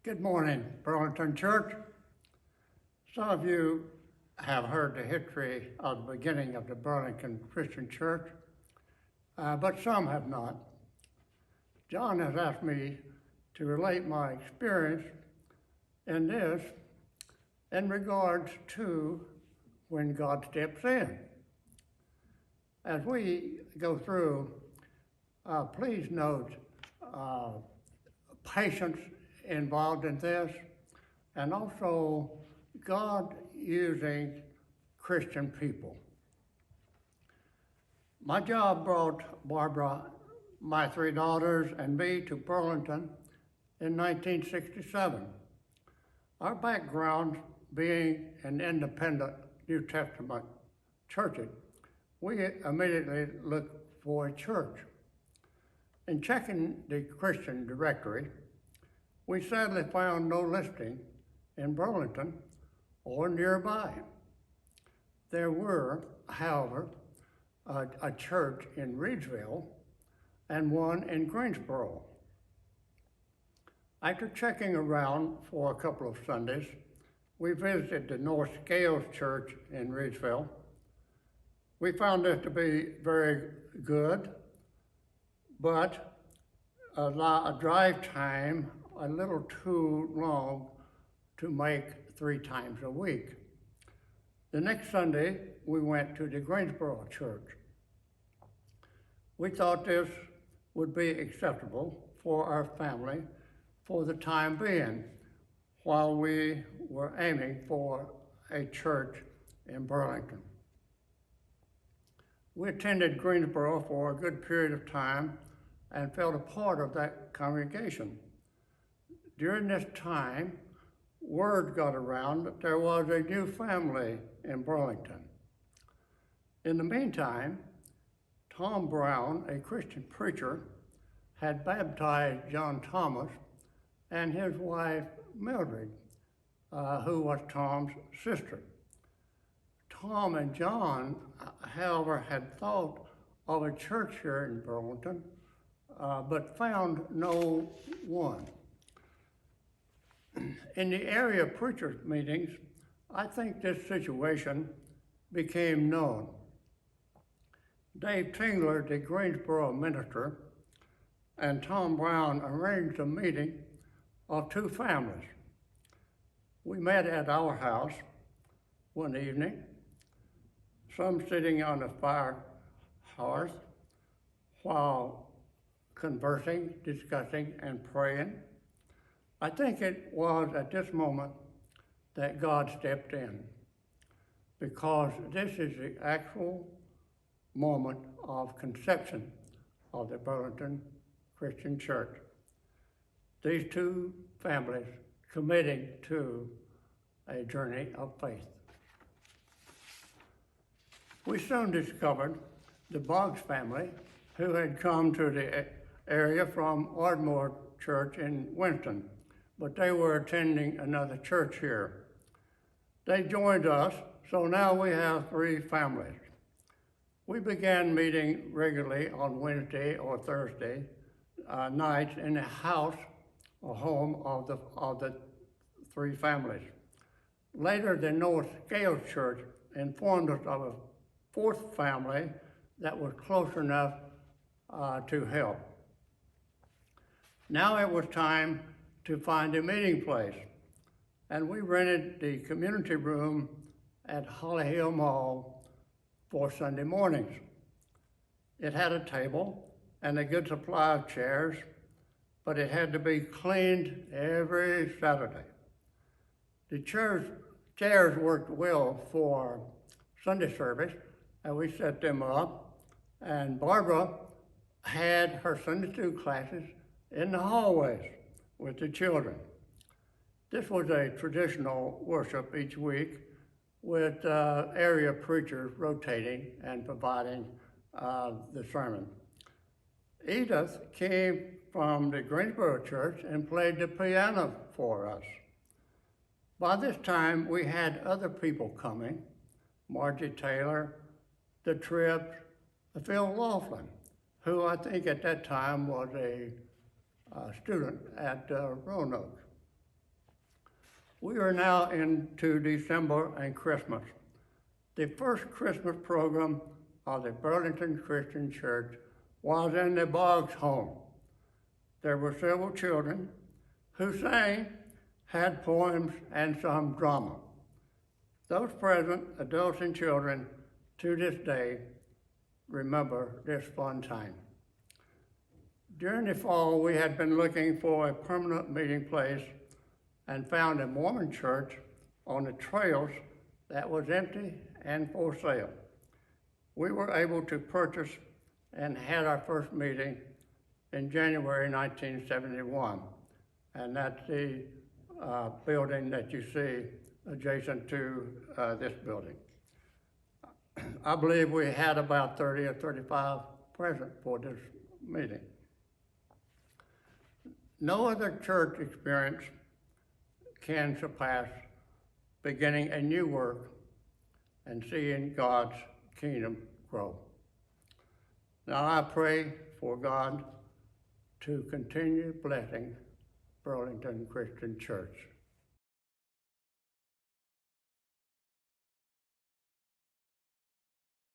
Good morning, Burlington Church. Some of you have heard the history of the beginning of the Burlington Christian Church, but some have not. John has asked me to relate my experience in this in regards to when God steps in. As we go through, please note patience involved in this, and also God using Christian people. My job brought Barbara, my three daughters, and me to Burlington in 1967. Our background being an independent New Testament church, we immediately looked for a church. In checking the Christian directory, we sadly found no listing in Burlington or nearby. There were, however, a church in Reidsville and one in Greensboro. After checking around for a couple of Sundays, we visited the North Scales Church in Reidsville. We found this to be very good, but a drive time a little too long to make 3 times a week. The next Sunday, we went to the Greensboro Church. We thought this would be acceptable for our family for the time being, while we were aiming for a church in Burlington. We attended Greensboro for a good period of time and felt a part of that congregation. During this time, word got around that there was a new family in Burlington. In the meantime, Tom Brown, a Christian preacher, had baptized John Thomas and his wife Mildred, who was Tom's sister. Tom and John, however, had thought of a church here in Burlington, but found no one. In the area preachers' meetings, I think this situation became known. Dave Tingler, the Greensboro minister, and Tom Brown arranged a meeting of 2 families. We met at our house one evening, some sitting on a fire hearth while conversing, discussing, and praying. I think it was at this moment that God stepped in, because this is the actual moment of conception of the Burlington Christian Church. These 2 families committing to a journey of faith. We soon discovered the Boggs family, who had come to the area from Ardmore Church in Winston, but they were attending another church here. They joined us, so now we have 3 families. We began meeting regularly on Wednesday or Thursday nights in the house or home of the 3 families. Later, the North Scales Church informed us of a 4th family that was close enough to help. Now it was time to find a meeting place, and we rented the community room at Holly Hill Mall for Sunday mornings. It had a table and a good supply of chairs, but it had to be cleaned every Saturday. The chairs worked well for Sunday service, and we set them up, and Barbara had her Sunday school classes in the hallways with the children. This was a traditional worship each week, with area preachers rotating and providing the sermon. Edith came from the Greensboro Church and played the piano for us. By this time, we had other people coming: Margie Taylor, the Tripps, Phil Laughlin, who I think at that time was a student at Roanoke. We are now into December and Christmas. The first Christmas program of the Burlington Christian Church was in the Boggs home. There were several children who sang, had poems, and some drama. Those present, adults and children, to this day, remember this fun time. During the fall, we had been looking for a permanent meeting place and found a Mormon church on the trails that was empty and for sale. We were able to purchase and had our first meeting in January 1971, and that's the building that you see adjacent to this building. I believe we had about 30 or 35 present for this meeting. No other church experience can surpass beginning a new work and seeing God's kingdom grow. Now I pray for God to continue blessing Burlington Christian Church.